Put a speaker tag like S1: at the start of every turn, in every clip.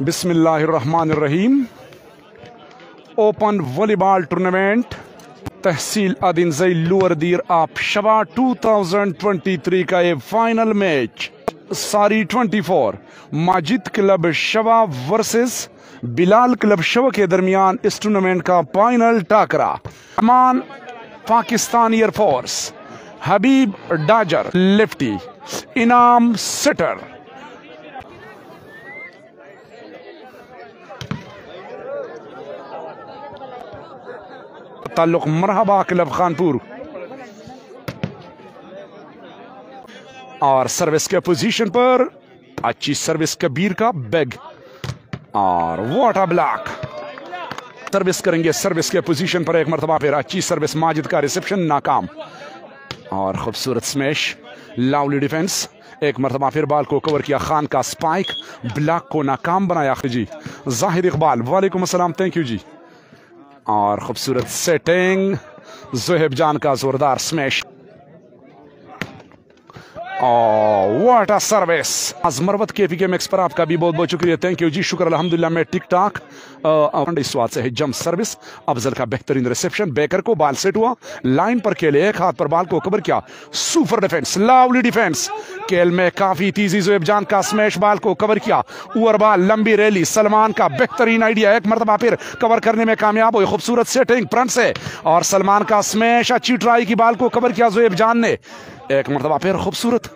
S1: बिस्मिल्लाहिर्रहमानिर्रहीम। Open volleyball tournament तहसील आदिनजई lower दीर आप शवा 2023 का ये फाइनल मैच सारी 24 Majid club Shawa versus Bilal club Shawa के दरमियान इस टूर्नामेंट का फाइनल टाकरा। Aman Pakistan air force, Habib Dajar lefty, Inam setter. ताल्लुक मरहबा क्लब खानपुर। और सर्विस के पोजीशन पर अच्छी सर्विस कबीर का बैग और वाटर ब्लॉक। सर्विस करेंगे सर्विस के पोजीशन पर एक मरतबा फिर अच्छी सर्विस माजिद का रिसेप्शन नाकाम और खूबसूरत स्मैश। लावली डिफेंस एक मरतबा फिर बाल को कवर किया, खान का स्पाइक ब्लॉक को नाकाम बनाया जी। जाहिद इकबाल वालेकुम अस्सलाम, थैंक यू जी। और खूबसूरत सेटिंग ज़ुहैब जान का जोरदार smash. What a service. Marwat के पीके मैक्स पर आपका भी बहुत बहुत शुक्रिया, थैंक यू जी, शुक्र अल्हम्दुलिल्लाह। मैं टिक टाक इस बात से है जंप सर्विस। अफजल का बेहतरीन रिसेप्शन, बेकर को बाल सेट हुआ, लाइन पर खेले, एक हाथ पर बाल को कवर किया, सुपर डिफेंस, लावली डिफेंस। खेल में काफी तेजी, ज़ुहैब जान का स्मैश बाल को कवर किया, ओवर बाल लंबी रैली, सलमान का बेहतरीन आइडिया, एक मरतबा फिर कवर करने में कामयाब हुई, खूबसूरत सेटिंग फ्रंट से और सलमान का स्मैश, अच्छी ट्राई की बाल को कवर किया ज़ुहैब जान ने, एक मरतबा फिर खूबसूरत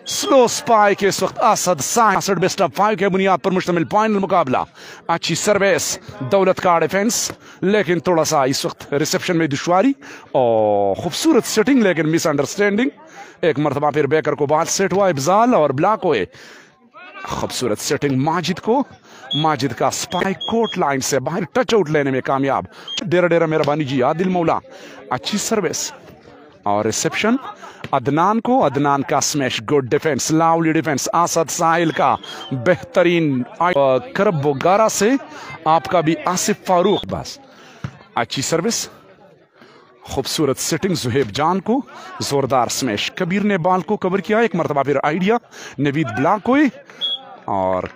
S1: स्लो स्पाइक। इस वक्त असद साइड बेस्ट ऑफ 5 के बुनियाद पर मुश्तमिल फाइनल मुकाबला। अच्छी सर्विस दौलत का डिफेंस, लेकिन थोड़ा सा इस वक्त रिसेप्शन में दुश्वारी और खूबसूरत सेटिंग लेकिन मिसअंडरस्टैंडिंग। एक मरतबा फिर बेकर को बाल सेट हुआ, इब्जाल और ब्लॉक हुए, खूबसूरत सेटिंग माजिद को, माजिद का स्पाइक कोर्ट लाइन से बाहर टच आउट लेने में कामयाब। डेरा डेरा मेहरबानी जी आदिल मौला। अच्छी सर्विस और रिसेप्शन अदनान को, अदनान का स्मैश, गुड डिफेंस, लावली डिफेंस। आसद साहिल का बेहतरीन करब बोगारा से आपका भी आसिफ फारूक, बस अच्छी सर्विस, खूबसूरत सेटिंग ज़ुहैब जान को, जोरदार स्मैश, कबीर ने बाल को कवर किया, एक मरतबा फिर आइडिया, नवीद ब्लॉक हुई और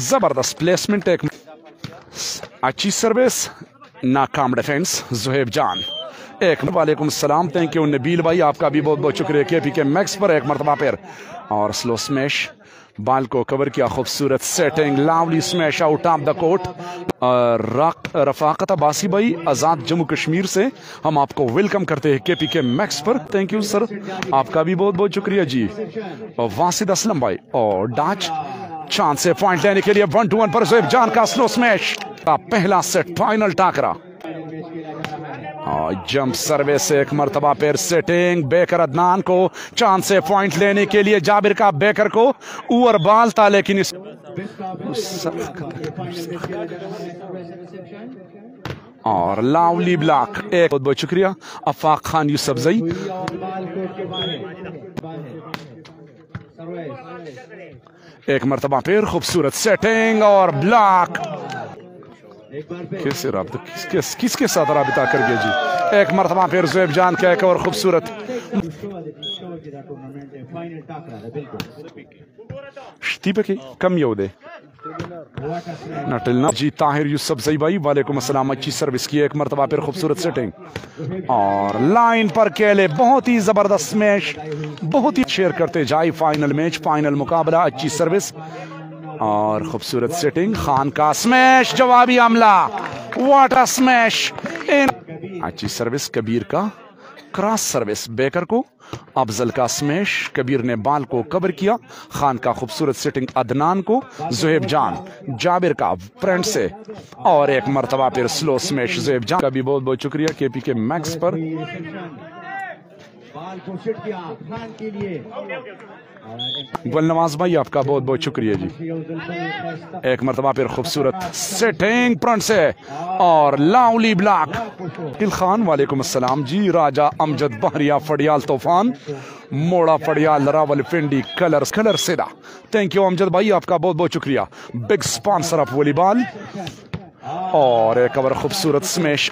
S1: जबरदस्त प्लेसमेंट, एक अच्छी सर्विस, नाकाम डिफेंस ज़ुहैब जान। एक वालेकुम सलाम, थैंक यू नबील भाई, आपका भी बहुत बहुत शुक्रिया। के पी के मैक्स पर एक मरतबा फिर और स्लो स्मैश, बाल को कवर किया, खूबसूरत सेटिंग, लावली smash out of the court. Rafaqat Abbasi भाई आज़ाद जम्मू कश्मीर से हम आपको वेलकम करते हैं के पी के मैक्स पर, थैंक यू सर, आपका भी बहुत बहुत शुक्रिया जी। और वासिद असलम भाई और डाच चांस से पॉइंट लेने के लिए 1-2-1 पर ज़ुहैब जान का स्लो स्मैश का पहला सेट फाइनल टाकरा। जंप सर्विस एक मरतबा पैर सेटिंग, बेकर अदनान को चांस से पॉइंट लेने के लिए, जाबिर का बेकर को ओवर बाल था लेकिन इस और लावली ब्लॉक। एक बहुत बहुत शुक्रिया अफाक खान यूसुफजई। एक मरतबा फिर खूबसूरत सेटिंग और ब्लॉक। कैसे राब्ता किसके साथ राबिता कर गया जी। एक मरतबा फिर ज़ुहैब जान का एक और खूबसूरत कम यौदे नटलना जी। ताहिर यूसुफजई भाई वालेकुम अस्सलाम, अच्छी सर्विस की, एक मरतबा फिर खूबसूरत सेटिंग और लाइन पर केले, बहुत ही जबरदस्त मैच, बहुत ही शेयर करते जाए फाइनल मैच, फाइनल मुकाबला। अच्छी सर्विस और खूबसूरत सेटिंग, खान का स्मैश, जवाबी हमला, व्हाट अ स्मैश। अच्छी सर्विस कबीर का क्रॉस सर्विस, बेकर को, अफजल का स्मैश, कबीर ने बाल को कवर किया, खान का खूबसूरत सेटिंग, अदनान को, ज़ुहैब जान, जाबिर का फ्रंट से और एक मरतबा फिर स्लो स्मैश, ज़ुहैब जान का भी बहुत बहुत शुक्रिया के पी के मैक्स पर। गुलनवाज भाई आपका बहुत बहुत शुक्रिया जी। एक मरतबा फिर खूबसूरत सेटिंग फ्रंट से और लावली ब्लॉक। दिल खान वालेकुम अस्सलाम जी। राजा अमजद बहरिया फड़ियाल तूफान मोड़ा फड़ियाल रावल पिंडी कलर सेदा, थैंक यू अमजद भाई, आपका बहुत बहुत शुक्रिया। बिग स्पॉन्सर ऑफ वॉलीबॉल और एक और खूबसूरत स्मैश।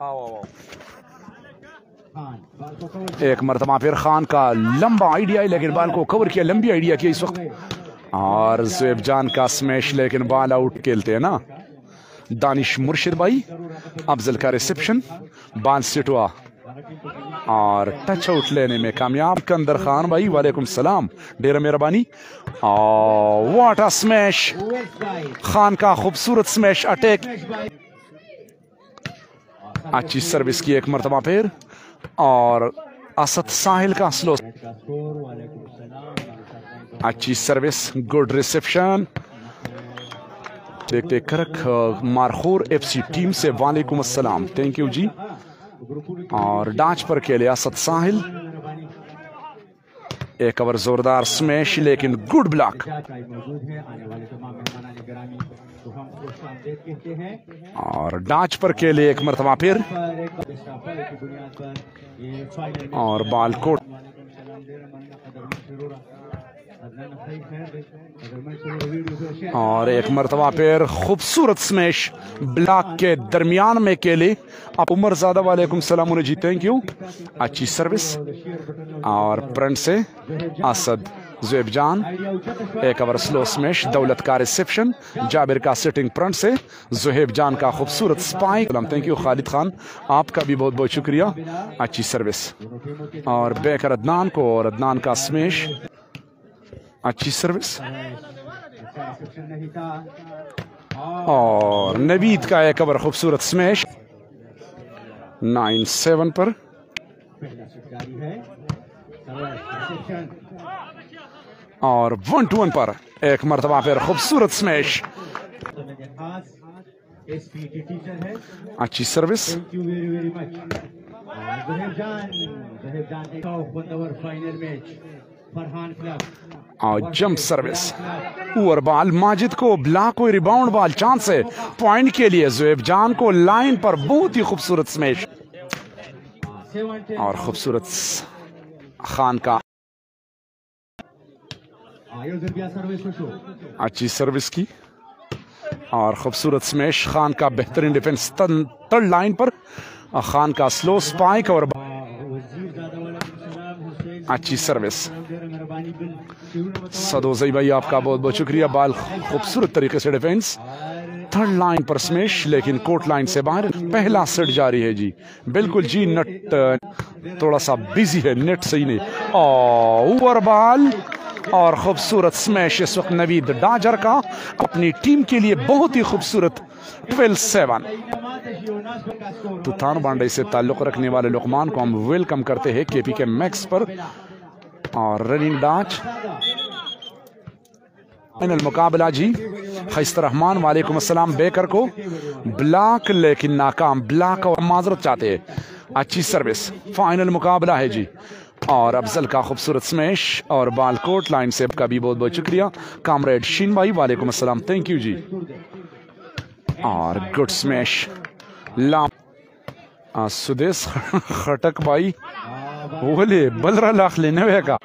S1: आओ एक मरतबा फिर खान का लंबा आइडिया है लेकिन बाल को कवर किया, लंबी आइडिया किया इस वक्त, और ज़ुएब जान का स्मैश लेकिन बाल आउट खेलते हैं ना। दानिश मुर्शिद भाई अफजल का रिसेप्शन, बाल सिट हुआ और टच आउट लेने में कामयाब। कंदर खान भाई वालेकुम सलाम, ढेर मेहरबानी। व्हाट अ स्मैश, खान का खूबसूरत स्मैश अटैक, अच्छी सर्विस की एक मरतबा फिर, और असद साहिल का स्लो, अच्छी सर्विस, गुड रिसेप्शन। देखते करक मारखोर एफसी टीम से वालेकुम अस्सलाम, थैंक यू जी। और डांच पर खेले असद साहिल, एक ओवर जोरदार स्मैश लेकिन गुड ब्लॉक, और डांच पर खेले एक मरतबा फिर, और बाल कोट, और एक मरतबा फिर खूबसूरत स्मैश ब्लॉक के दरमियान में केले। आप उमर ज़्यादा वालेकुम सलाम जी, थैंक यू, अच्छी सर्विस। और फ्रंट से असद ज़ुएब जान, एक ओवर स्लो स्मैश, दौलत का रिसेप्शन, जाबिर का सिटिंग फ्रंट से, ज़ुएब जान का खूबसूरत spike, thank you Khalid Khan, आपका भी बहुत बहुत शुक्रिया, अच्छी सर्विस। और बैकर अदनान को, और अदनान का स्मैश, अच्छी सर्विस। और नवीद का एक ओवर खूबसूरत स्मैश 9-7 पर, और 1-1 पर एक मरतबा फिर खूबसूरत स्मैश, अच्छी सर्विस। और jump service, over ball Majid को, ब्लॉक को, रिबाउंड बॉल, चांस है पॉइंट के लिए ज़ुएब जान को, लाइन पर बहुत ही खूबसूरत स्मैश, और खूबसूरत खान का अच्छी सर्विस की, और खूबसूरत स्मैश, खान का बेहतरीन डिफेंस थर्ड लाइन पर, खान का स्लो स्पाइक, और अच्छी सर्विस। सदोज़ई भाई आपका बहुत बहुत शुक्रिया, बाल खूबसूरत तरीके से डिफेंस, थर्ड लाइन पर स्मैश लेकिन कोर्ट लाइन से बाहर, पहला सेट जारी है जी, बिल्कुल जी। नेट थोड़ा सा बिजी है, नेट सही नहीं, ओवर बॉल, और खूबसूरत स्मैश इस वक्त नवीद डाजर का, अपनी टीम के लिए बहुत ही खूबसूरत 12-7। तुतान बांडे से ताल्लुक रखने वाले लुकमान को हम वेलकम करते हैं केपी के मैक्स पर, और रनिंग डाच फाइनल मुकाबला जी। खैस्तर रहमान वालेकुम अस्सलाम, बेकर को ब्लॉक लेकिन नाकाम, ब्लॉक और माजरत चाहते हैं, अच्छी सर्विस। फाइनल मुकाबला है जी, और अफजल का खूबसूरत स्मैश, और बाल कोर्ट लाइन से का भी बहुत बहुत शुक्रिया। कामरेड शीन भाई वालेकुम अस्सलाम, थैंक यू जी। और गुड स्मैश, सुदेश खटक भाई बोले बलरा लाख लेने का,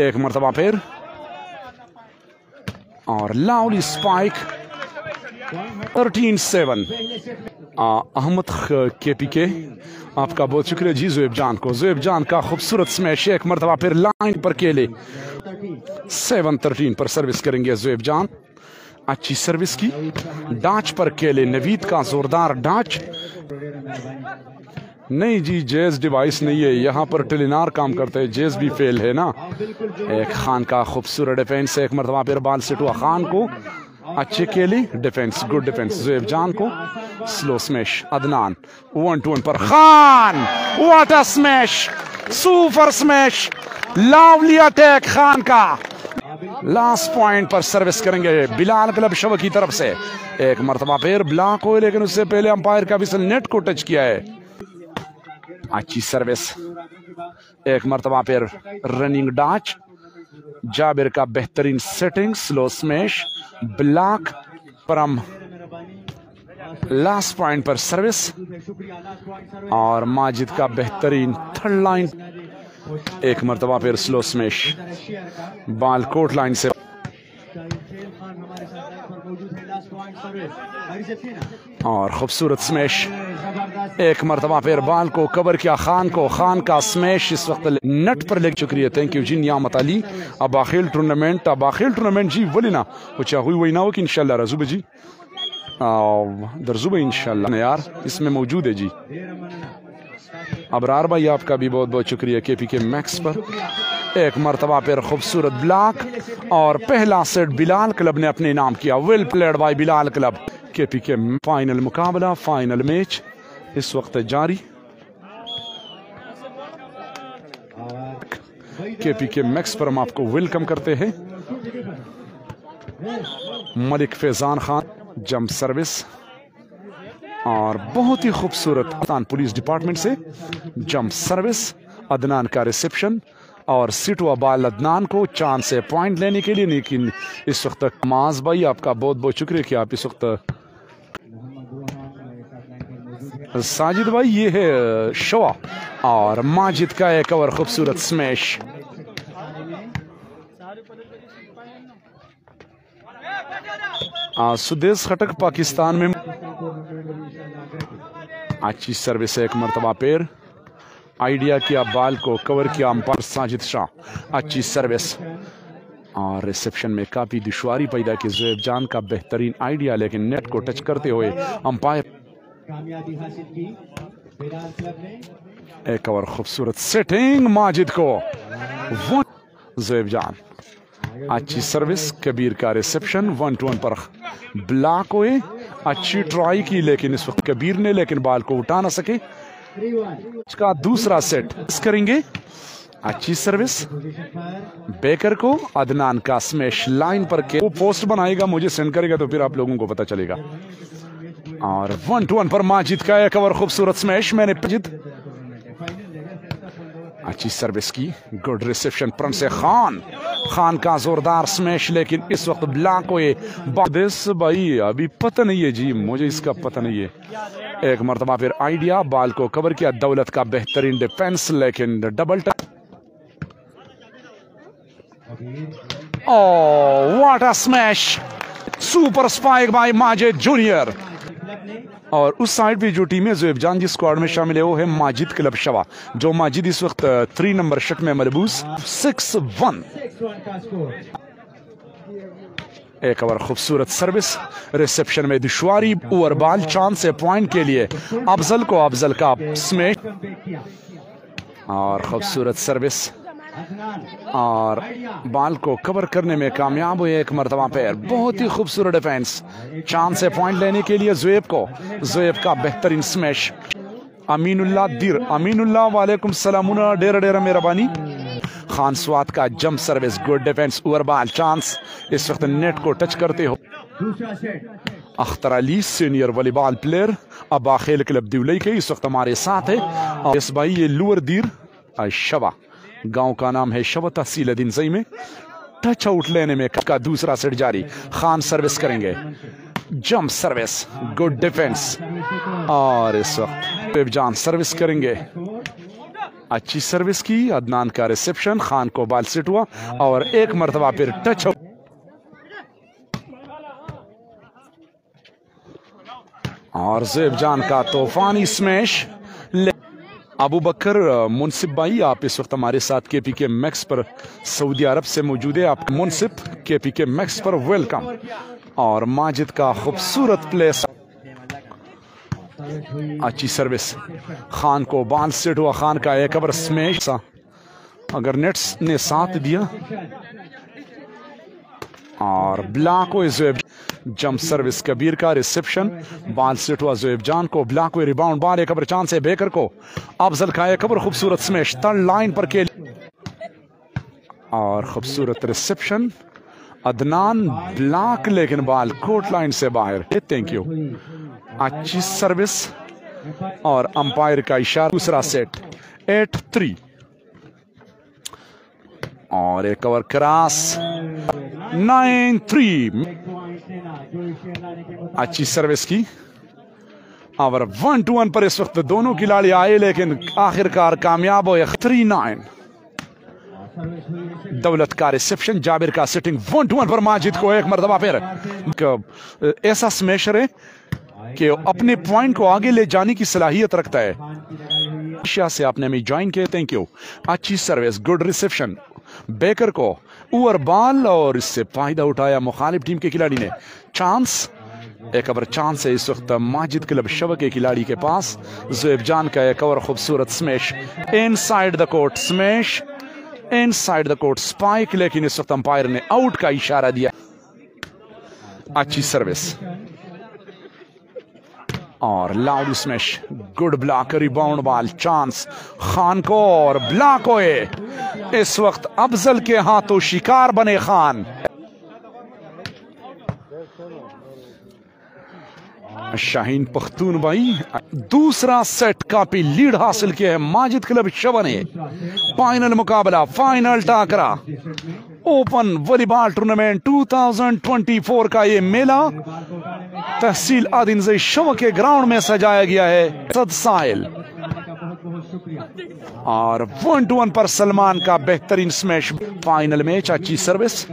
S1: एक मरतबा फिर, और लाउली स्पाइक 13-7। अहमद केपी के आपका बहुत शुक्रिया जी। ज़ुएब जान को, ज़ुएब जान का खूबसूरत स्मैश, एक मरतबा फिर लाइन पर केले, 7-13 पर सर्विस करेंगे ज़ुएब जान, अच्छी सर्विस की। डांच पर केले, नवीद का जोरदार डांच, नहीं जी जेज डिवाइस नहीं है यहाँ पर, टेलीनार काम करते हैं, जेज भी फेल है ना। एक खान का खूबसूरत डिफेंस, एक मरतबा फिर बाल सेट हुआ, खान को अच्छे केले, डिफेंस गुड डिफेंस, ज़ुएब जान को स्लो स्मैश, अदनान 1-1 पर, Khan what a smash, super smash, lovely attack Khan का। लास्ट पॉइंट पर सर्विस करेंगे बिलाल क्लब शव की तरफ से, एक मरतबा फिर ब्लॉक हो, लेकिन उससे पहले अंपायर का विसल नेट को टच किया है, अच्छी सर्विस। एक मरतबा फिर रनिंग डाच, जाबिर का बेहतरीन सेटिंग, स्लो स्मैश, ब्लॉक परम लास्ट पॉइंट पर सर्विस और माजिद का बेहतरीन थर्ड लाइन, एक मरतबा फिर स्लो स्मैश, बाल कोर्ट लाइन से और खूबसूरत स्मैश, एक मरतबा फिर बाल को कवर किया, खान का स्मैश इस वक्त नेट पर लेकर। शुक्रिया, थैंक यू जी नियामत अली। अब आखिर टूर्नामेंट जी वली ना वो चाहे वही ना हो कि इंशाल्लाह रजूब जी दरजुब इंशाल्लाह यार इसमें मौजूद है जी। अबरार भाई आपका भी बहुत बहुत शुक्रिया केपीके मैक्स पर। एक मरतबा फिर खूबसूरत ब्लॉक और पहला सेट बिलाल क्लब ने अपने नाम किया। Well played by Bilal club. KPK final मुकाबला, फाइनल मैच इस वक्त जारी। केपीके मैक्स पर हम आपको वेलकम करते हैं। मलिक फैजान खान जंप सर्विस और बहुत ही खूबसूरत पाकिस्तान पुलिस डिपार्टमेंट से जंप सर्विस। अदनान का रिसेप्शन और सिटवा बाल अदनान को चांद से पॉइंट लेने के लिए, लेकिन इस वक्त माज भाई आपका बहुत बहुत शुक्रिया कि आप इस वक्त। साजिद भाई ये है शवा और माजिद का एक और खूबसूरत स्मैश। सुदेश खटक पाकिस्तान में अच्छी सर्विस है, एक मरतबा पैर आइडिया किया, बाल को कवर किया अंपायर साजिद शाह। अच्छी सर्विस और रिसेप्शन में काफी दुश्वारी पैदा की ज़ुएब जान का बेहतरीन आइडिया, लेकिन नेट को टच करते हुए अंपायर। एक और खूबसूरत सेटिंग माजिद को ज़ुएब जान। अच्छी सर्विस, कबीर का रिसेप्शन 1-1 पर ब्लॉक हुए। अच्छी ट्राई की लेकिन इस वक्त कबीर ने लेकिन बाल को उठा ना सके। इसका दूसरा सेट करेंगे। अच्छी सर्विस बेकर को, अदनान का स्मैश लाइन पर के वो पोस्ट बनाएगा, मुझे सेंड करेगा तो फिर आप लोगों को पता चलेगा। और 1-1 पर माजिद का एक और खूबसूरत स्मैश। मैंने अच्छी सर्विस की, गुड रिसेप्शन फ्रंट से खान का जोरदार स्मैश, लेकिन इस वक्त ब्लॉक हुए। बादेस भाई अभी पता नहीं है जी, मुझे इसका पता नहीं है। एक मरतबा फिर आइडिया, बाल को कवर किया, दौलत का बेहतरीन डिफेंस, लेकिन double touch. Oh what a smash, super spike by Majid junior. और उस साइड पे जो टीम है ज़ुएब जान जिस स्क्वाड में शामिल है वो है माजिद क्लब शवा, जो माजिद इस वक्त 3 नंबर शर्ट में मलबूस 6-1। एक और खूबसूरत सर्विस, रिसेप्शन में दुश्वारी, ओवर बाल चांद से पॉइंट के लिए अफजल को, अफजल का स्मैश और खूबसूरत सर्विस और बाल को कवर करने में कामयाब हुए। एक मरतबा पैर, बहुत ही खूबसूरत डिफेंस, चांद से पॉइंट लेने के लिए ज़ुएब का बेहतरीन स्मैश। अमीनुल्लाह दिर, अमीनुल्लाह वालेकुम सलाम, डेरा मेहरबानी। खान स्वात का jump service, good defence, over बाल चांस, इस वक्त नेट को टच करते हो। Akhtar Ali senior volleyball player अब्बा खेल क्लब दिवलई के इस वक्त हमारे साथ है। और इस भाई ये लुअर दीर शवा, गांव का नाम है शवा, तहसील दिनजई में। टच आउट लेने में का दूसरा सेट जारी। खान सर्विस करेंगे, जंप सर्विस, गुड डिफेंस और इस वक्त जान सर्विस करेंगे। अच्छी सर्विस की, अदनान का रिसेप्शन, खान को बाल सेट हुआ और एक मरतबा फिर टच आउट। और ज़ुएब जान का तूफानी स्मैश। अबू बकर मुनसिफ भाई आप इस वक्त हमारे साथ केपीके मैक्स पर सऊदी अरब से मौजूद है। आप मुनसिफ केपीके मैक्स पर वेलकम। और माजिद का खूबसूरत प्लेस, अच्छी सर्विस, खान को बाल सेट हुआ, खान का एक ओवर स्मैश, अगर नेट्स ने साथ दिया और ब्लॉक हुए ज़ुएब। जंप सर्विस, कबीर का रिसेप्शन, बाल सेट हुआ, ज़ुएब जान को ब्लॉक हुए, रिबाउंड बाल एक ओवर चांस है बेकर को, अफजल का एक ओवर खूबसूरत स्मैश थर्ड लाइन पर के और खूबसूरत रिसेप्शन। अदनान ब्लॉक लेकिन बाल कोर्ट लाइन से बाहर। Thank you. अच्छी सर्विस और अंपायर का इशारा। दूसरा सेट 8-3 और एक ओवर क्रॉस 9-3। अच्छी सर्विस की, और 1-1 पर इस वक्त दोनों खिलाड़ी आए, लेकिन आखिरकार कामयाब हुए। 3-9 दौलत का रिसेप्शन, जाबिर का सिटिंग 1-1 पर माजिद को एक मरतबा फिर ऐसा स्मैशर है कि अपने पॉइंट को आगे ले जाने की सलाहियत रखता है। एशिया से आपने हमें ज्वाइन किया, थैंक यू। अच्छी सर्विस, गुड रिसेप्शन, बेकर को ओवर बॉल और इससे फायदा उठाया मुखालिफ टीम के खिलाड़ी ने। चांस, एक ओवर चांस है इस वक्त माजिद क्लब शव के खिलाड़ी के पास। ज़ुएब जान का एक और खूबसूरत smash inside the court, smash inside the court, spike, लेकिन इस वक्त अंपायर ने आउट का इशारा दिया। अच्छी सर्विस और loud smash, good block, rebound ball, chance Khan को और ब्लॉक हुए। इस वक्त अफजल के हाथों शिकार बने खान। शाहीन पख्तून भाई दूसरा सेट काफी लीड हासिल किया है माजिद क्लब शव ने। फाइनल मुकाबला, फाइनल टाकरा ओपन वॉलीबॉल टूर्नामेंट 2024 का ये मेला तहसील आदिनजई शव के ग्राउंड में सजाया गया है। सद साहिल और 1-1 पर सलमान का बेहतरीन स्मैश। फाइनल मैच, अच्छी सर्विस,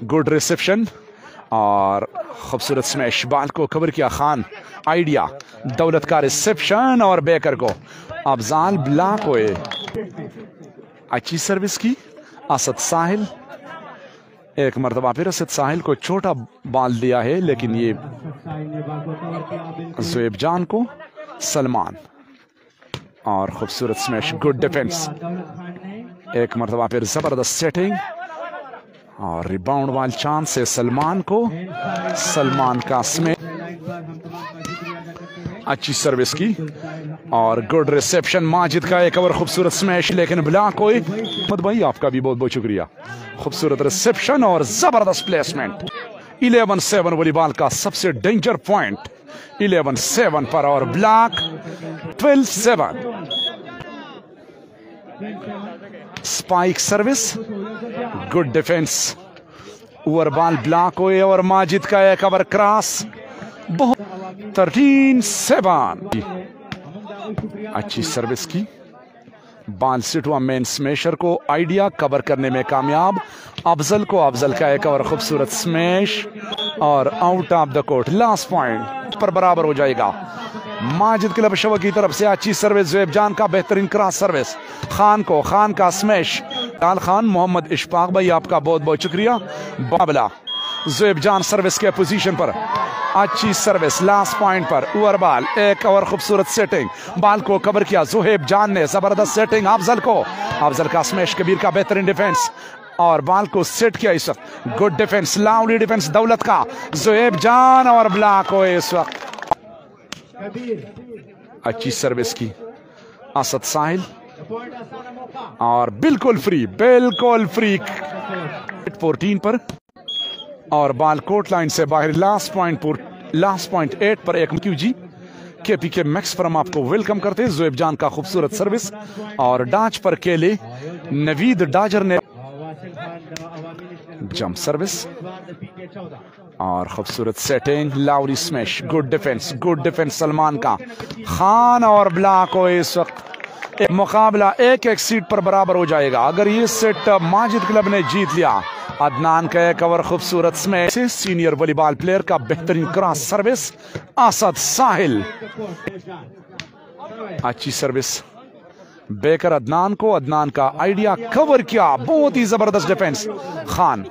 S1: गुड रिसेप्शन और खूबसूरत स्मैश, बॉल को कवर किया खान। आइडिया, दौलत का रिसेप्शन और बेकर को अफजाल ब्लॉक हुए। अच्छी सर्विस की असद साहिल, एक मरतबा फिर असद साहिल को छोटा बॉल दिया है, लेकिन ये ज़ुएब जान को सलमान और खूबसूरत स्मैश, गुड डिफेंस, एक मरतबा फिर जबरदस्त सेटिंग और रिबाउंड बॉल चांस से सलमान को, सलमान का स्मैश। अच्छी सर्विस की और गुड रिसेप्शन, माजिद का एक और खूबसूरत स्मैश, लेकिन ब्लॉक हुए। मत भाई आपका भी बहुत बहुत शुक्रिया। खूबसूरत रिसेप्शन और जबरदस्त प्लेसमेंट। 11-7 वॉलीबॉल का सबसे डेंजर पॉइंट 11-7 पर और block 12-7। Spike service, good defence, over ball block हुए और माजिद का एक ओवर क्रॉस। 13-7 अच्छी सर्विस की, बॉल सिट हुआ मेन स्मैशर को, आइडिया कवर करने में कामयाब। अफजल को, अफजल का एक और खूबसूरत स्मैश और out of the court. Last point पर बराबर हो जाएगा माजिद क्लब शव की तरफ से। अच्छी सर्विस, ज़ुएब जान का बेहतरीन क्रॉस सर्विस, खान को, खान का स्मैश। लाल खान, मोहम्मद इशफाक भाई आपका बहुत बहुत शुक्रिया। बाबला ज़ुएब जान सर्विस के पोजीशन पर, अच्छी सर्विस लास्ट पॉइंट पर, ओवर बॉल, एक और खूबसूरत सेटिंग, बॉल को कवर किया ज़ुएब जान ने, जबरदस्त सेटिंग अफजल को, अफजल का स्मैश, कबीर का बेहतरीन डिफेंस और बॉल को सेट किया इस वक्त। गुड डिफेंस, लाउडी डिफेंस दौलत का, ज़ुएब जान और ब्लॉक हुए इस वक्त। अच्छी सर्विस की असद साहिल और बिल्कुल फ्री, बिल्कुल फ्री। 14 पर और बॉल कोर्ट लाइन से बाहर। लास्ट पॉइंट 8 पर एक क्यूजी केपीके मैक्स फरम आपको वेलकम करते हैं। ज़ुएब जान का खूबसूरत सर्विस और डाच पर केले नवीद डाजर ने जंप सर्विस और खूबसूरत सेटिंग, लाउडी स्मैश, गुड डिफेंस सलमान का, खान और ब्लॉक हो। इस वक्त मुकाबला एक सीट पर बराबर हो जाएगा अगर ये सेट माजिद क्लब ने जीत लिया। अदनान का एक ओवर खूबसूरत स्मैश, सीनियर वॉलीबॉल प्लेयर का बेहतरीन क्रॉस सर्विस, असद साहिल। अच्छी सर्विस, बेकर अदनान को, अदनान का आइडिया कवर किया, बहुत ही जबरदस्त डिफेंस, खान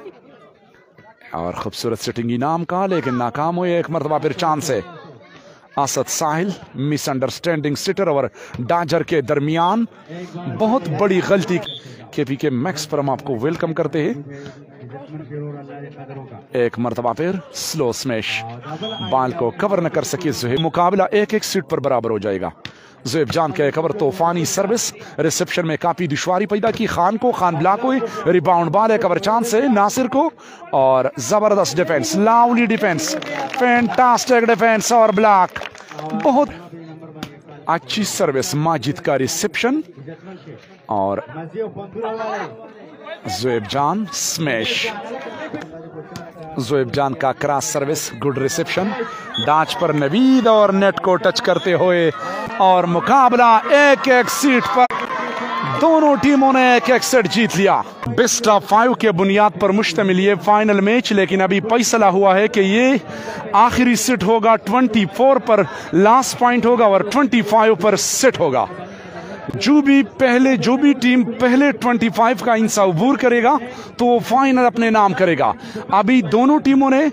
S1: और खूबसूरत सिटिंग इनाम का, लेकिन नाकाम हुए। एक मरतबा फिर चांस है, असद साहिल मिसअंडरस्टैंडिंग सिटर और डाजर के दरमियान बहुत बड़ी गलती। केपीके मैक्स पर हम आपको वेलकम करते हैं। एक मरतबा फिर स्लो स्मैश, बॉल को कवर न कर सके ज़ुएब। मुकाबला एक सीट पर बराबर हो जाएगा। ज़ुएब जान के एक ओवर तूफानी सर्विस, रिसेप्शन में काफी दुश्वारी पैदा की, खान को, खान ब्लॉक हुई, रिबाउंड बॉल एक ओवर चांस है नासिर को और जबरदस्त डिफेंस, लाउली डिफेंस, फैंटास्टिक डिफेंस और ब्लॉक। बहुत अच्छी सर्विस, माजिद का रिसेप्शन और ज़ुएब जान स्मैश। जोएब जान का क्रॉस सर्विस, गुड रिसेप्शन, डाच पर नवीद और नेट को टच करते हुए, और मुकाबला एक एक सीट पर, दोनों टीमों ने एक एक सेट जीत लिया। बेस्ट ऑफ 5 के बुनियाद पर मुश्तमिल ये फाइनल मैच, लेकिन अभी फैसला हुआ है कि ये आखिरी सेट होगा 24 पर, लास्ट पॉइंट होगा और 25 पर सेट होगा। जो भी टीम पहले 25 का इंसा अबूर करेगा तो वो फाइनल अपने नाम करेगा। अभी दोनों टीमों ने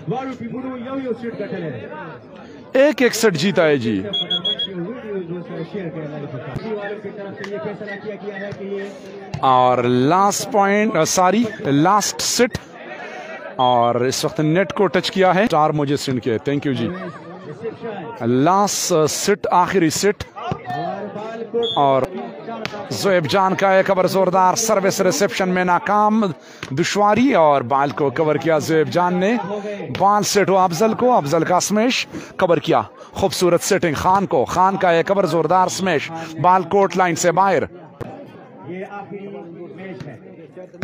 S1: एक एक सेट जीता है जी। और लास्ट सेट, और इस वक्त नेट को टच किया है, 4 मुझे सेंड किया, thank you ji. Last set, आखिरी सेट, और जोएब जान का एक ओवर जोरदार सर्विस रिसेप्शन में नाकाम, दुश्वारी, और बाल को कवर किया जोएब जान ने। बाल सेट हुआ अफजल का स्मैश कवर किया, खूबसूरत सेटिंग खान का एक ओवर जोरदार स्मैश, बाल कोर्ट लाइन से बाहर।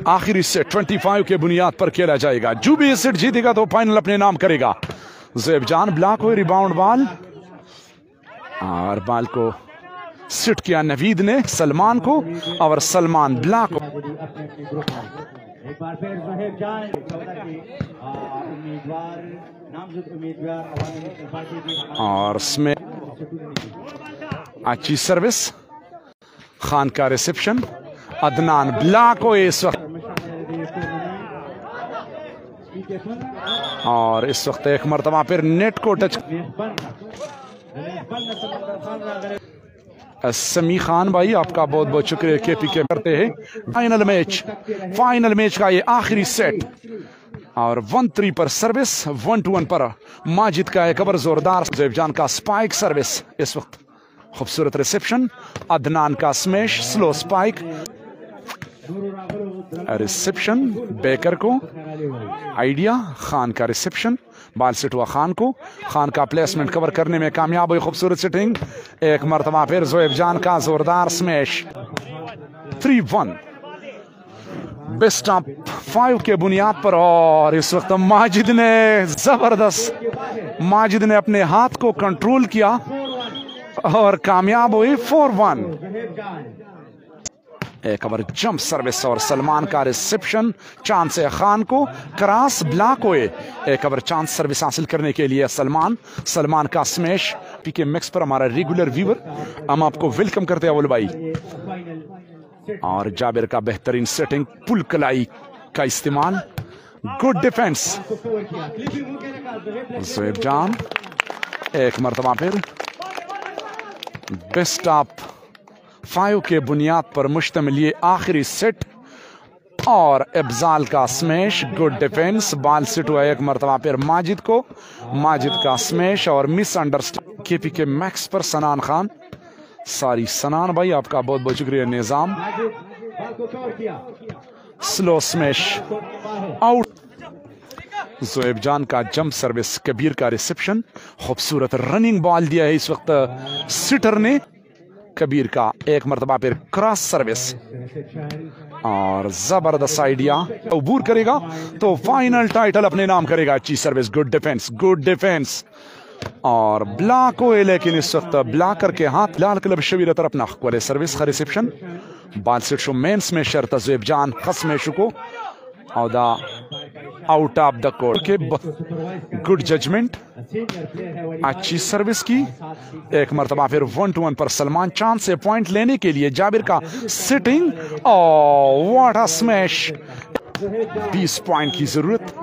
S1: आखिरी सेट 25 के बुनियाद पर खेला जाएगा। जो भी सेट जीतेगा तो फाइनल अपने नाम करेगा। जोएब जान ब्लॉक हुई, रिबाउंड बाल, और बाल को सिट किया नवीद ने सलमान को, और सलमान ब्लॉक। और इसमें अच्छी सर्विस, खान का रिसेप्शन, अदनान ब्लॉक हो इस वक्त, और इस वक्त एक मरतबा फिर नेट को टच। समी खान भाई आपका बहुत बहुत शुक्रिया, KPK करते हैं। फाइनल मैच का ये आखिरी सेट, और 1-3 पर सर्विस, 1-1 पर माजिद का एक ओवर जोरदार, जोएब जान का स्पाइक सर्विस, इस वक्त खूबसूरत रिसेप्शन, अदनान का smash, slow spike reception, baker को आइडिया, खान का रिसेप्शन, बाल सेट हुआ खान का प्लेसमेंट कवर करने में कामयाब हुई, खूबसूरत सेटिंग, एक मरतबा फिर जोएब जान का जोरदार स्मैश। 3-1 बेस्ट ऑफ 5 के बुनियाद पर, और इस वक्त माजिद ने अपने हाथ को कंट्रोल किया और कामयाब हुई 4-1। एक ओवर जंप सर्विस और सलमान का रिसेप्शन, चांस है खान को, क्रॉस ब्लॉक हुए, एक ओवर चांस सर्विस हासिल करने के लिए सलमान का स्मैश। PK मैक्स पर हमारा रेगुलर व्यूअर, हम आपको वेलकम करते हैं अवल भाई। और जाबिर का बेहतरीन सेटिंग, पुल कलाई का इस्तेमाल, गुड डिफेंस, जोएब जान एक मरतबा फिर बेस्ट ऑफ 5 के बुनियाद पर मुश्तमिल ये आखिरी सेट, और अफजाल का स्मैश, गुड डिफेंस, बाल सेट हुआ एक मरतबा फिर माजिद का स्मैश, और मिसअंडरस्टैंड KPK मैक्स पर सनान खान, सनान भाई आपका बहुत बहुत शुक्रिया। निजाम स्लो स्मैश आउट, जोएब जान का जंप सर्विस, कबीर का रिसेप्शन, खूबसूरत रनिंग बॉल दिया है इस वक्त सिटर ने, कबीर का एक मरतबा फिर क्रॉस सर्विस, और जबरदस्त आइडिया, अबूर करेगा तो फाइनल टाइटल अपने नाम करेगा। अच्छी सर्विस, गुड डिफेंस, और ब्लॉक हुए, लेकिन इस वक्त ब्लॉकर के हाथ लाल क्लब शबीर तरफ नखवाले सर्विस का रिसेप्शन, बाल सेट शो मेंस में शर्त जोएब जान खस में शुको, और आउट ऑफ द कोर्ट के गुड जजमेंट, अच्छी सर्विस की, एक मरतबा फिर 1-1 पर सलमान, चांस से पॉइंट लेने के लिए जाबिर का सिटिंग, और व्हाट अ स्मैश, 20 पॉइंट की जरूरत,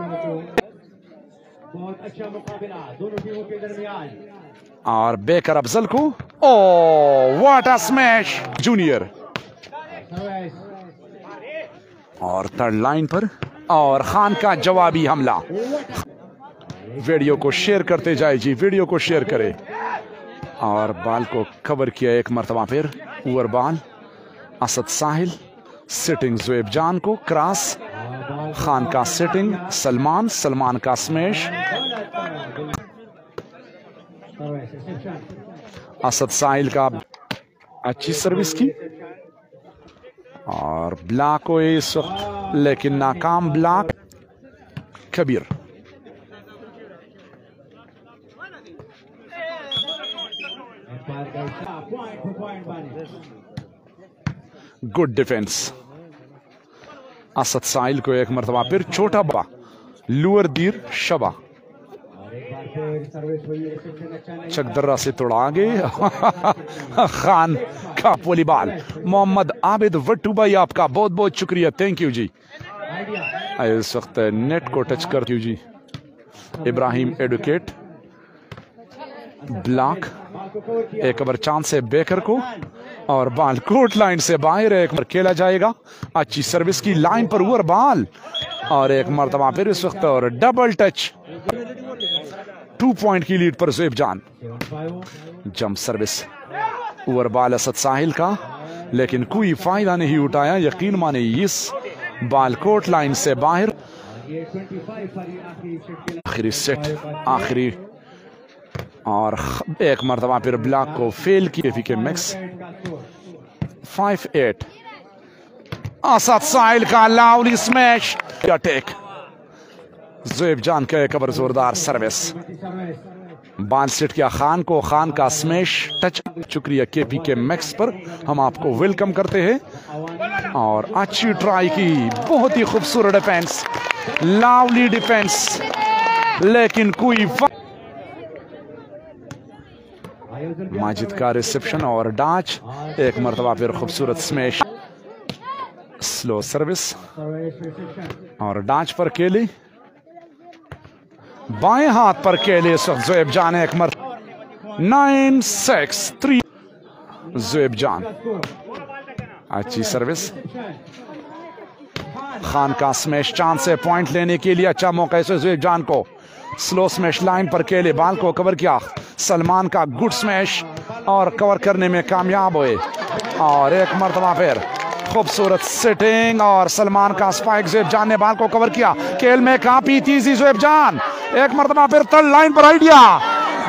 S1: और बेकर अफजल को, oh what a smash junior, और थर्ड लाइन पर, और खान का जवाबी हमला। वीडियो को शेयर करते जाए जी, वीडियो को शेयर करे, और बाल को कवर किया एक मरतबा फिर, ओवर बॉल, असद साहिल सिटिंग जोएब जान को, क्रॉस, खान का सेटिंग, सलमान का स्मैश, असद साहिल का अच्छी सर्विस की, और ब्लॉक हुए इस वक्त, लेकिन नाकाम block, Kabir good defence. Asad Sahil को एक मरतबा फिर छोटा बा लूअर दीर शबा चकदर्रा से तोड़ा गए। खान का वॉलीबॉल। मोहम्मद आबिद वट्टू भाई आपका बहुत बहुत शुक्रिया, थैंक यू जी। इस वक्त नेट को टच करती हूँ जी। इब्राहिम एडुकेट ब्लॉक, एक ओवर चांस है बेकर को और बॉल कोर्ट लाइन से बाहर एक ओवर खेला जाएगा। अच्छी सर्विस की लाइन पर ओवर बॉल और एक मरतबा फिर इस वक्त और डबल टच। 2 पॉइंट की लीड पर Zoheb Jan. Jump service over ball Asad Sahil का, लेकिन कोई फायदा नहीं उठाया। यकीन माने इस बॉल कोर्ट लाइन से बाहर। आखिरी सेट आखिरी और एक मरतबा फिर ब्लॉक को फेल किए पीके मैक्स। 5-8 असद साहिल का लाउली स्मैश अटैक। ज़ुएब जान का एक ओवर जोरदार सर्विस। बाल सेट किया खान को, खान का स्मैश टच। शुक्रिया केपी के मैक्स पर हम आपको वेलकम करते हैं और अच्छी ट्राई की। बहुत ही खूबसूरत डिफेंस, लावली डिफेंस, लेकिन कोई माजिद का रिसेप्शन और डाच। एक मरतबा फिर खूबसूरत स्मैश। स्लो सर्विस और डाच पर केली, बाएं हाथ पर केली। इस वक्त ज़ुएब जान एक मरतबा 9-6-3 ज़ुएब जान। अच्छी सर्विस। खान का स्मैश चांस है पॉइंट लेने के लिए। अच्छा मौका है ज़ुएब जान को। स्लो स्मैश लाइन पर केले, बाल को कवर किया। सलमान का गुड स्मैश और कवर करने में कामयाब हुए और एक मरतबा फिर खूबसूरत सिटिंग और सलमान का स्पाइक। ज़ुएब जान ने बाल को कवर किया। खेल में काफी तेजी ज़ुएब जान। एक मरतबा फिर थर्ड लाइन पर आइडिया।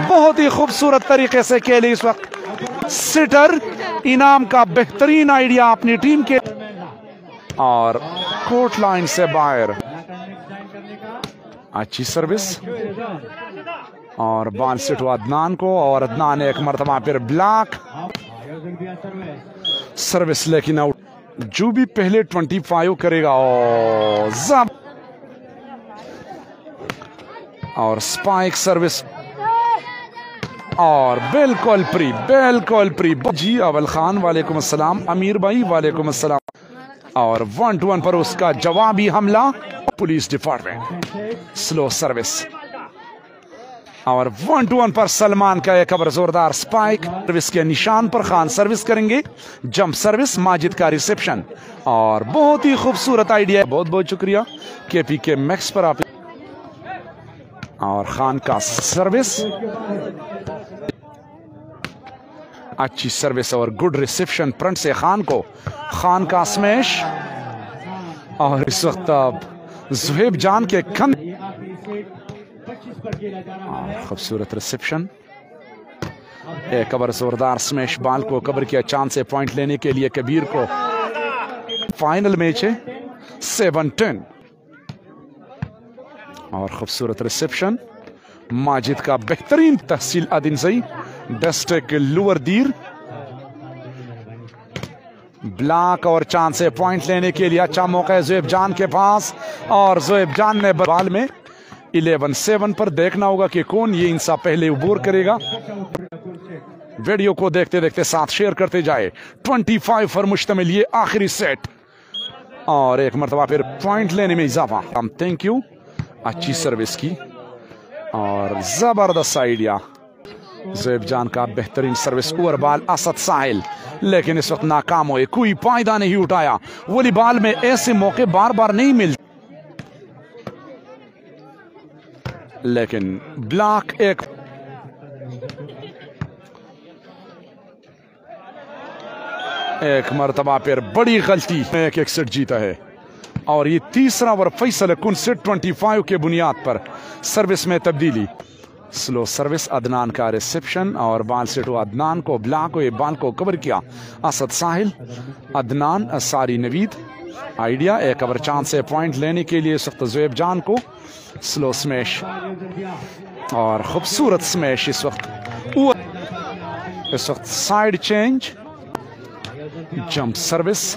S1: बहुत ही खूबसूरत तरीके से खेली इस वक्त सिटर। इनाम का बेहतरीन आइडिया अपनी टीम के और कोर्ट लाइन से बाहर। अच्छी सर्विस और बॉल सेट हुआ अदनान को और अदनान एक मरतबा फिर ब्लॉक सर्विस, लेकिन आउट। जो भी पहले 25 करेगा और स्पाइक सर्विस और बिल्कुल प्री जी। अवल खान वालेकुम अस्सलाम, अमीर भाई वालेकुम अस्सलाम। और 1-1 पर उसका जवाबी हमला पुलिस डिपार्टमेंट। स्लो सर्विस और 1-1 पर सलमान का एक ओवर जोरदार स्पाइक। सर्विस के निशान पर खान सर्विस करेंगे। जंप सर्विस, माजिद का रिसेप्शन और बहुत ही खूबसूरत आइडिया। बहुत बहुत शुक्रिया केपी के मैक्स पर आप। और खान का सर्विस, अच्छी सर्विस और गुड रिसेप्शन फ्रंट से खान को। खान का स्मैश और इस वक्त अब ज़ुएब जान के खन। खूबसूरत रिसेप्शन, एक ओवर जोरदार स्मैश, बाल को कवर किया। चांस से पॉइंट लेने के लिए कबीर को। फाइनल मैच है 7-10 और खूबसूरत रिसेप्शन। माजिद का बेहतरीन तहसील अदिनजई डस्टेक लूअर दीर ब्लॉक और चांस है पॉइंट लेने के लिए। अच्छा मौका है ज़ुएब जान के पास और ज़ुएब जान ने बॉल में 11-7 पर देखना होगा कि कौन ये इंसा पहले उबूर करेगा। वीडियो को देखते देखते साथ शेयर करते जाए। 25 पर मुश्तमिल ये आखिरी सेट और एक मरतबा फिर पॉइंट लेने में इजाफा। हम थैंक यू। अच्छी सर्विस की और जबरदस्त आइडिया। ज़ुएब जान का बेहतरीन सर्विस ओवर बॉल असद साहिल, लेकिन इस वक्त नाकाम हुए। कोई फायदा नहीं उठाया। वॉलीबॉल में ऐसे मौके बार बार नहीं मिलते, लेकिन ब्लॉक एक मरतबा फिर बड़ी गलती में एक सेट जीता है और ये तीसरा ओवर फैसल कुन सेट 25 के बुनियाद पर। सर्विस में तब्दीली। स्लो सर्विस, अदनान का रिसेप्शन और बॉल सेट हुआ अदनान को। ब्लॉक हुए, बॉल को कवर किया असद साहिल। अदनान सारी नवीद आइडिया। एक ओवर चांस है पॉइंट लेने के लिए इस वक्त ज़ुएब जान को। स्लो स्मैश और खूबसूरत स्मैश। इस वक्त साइड चेंज जंप सर्विस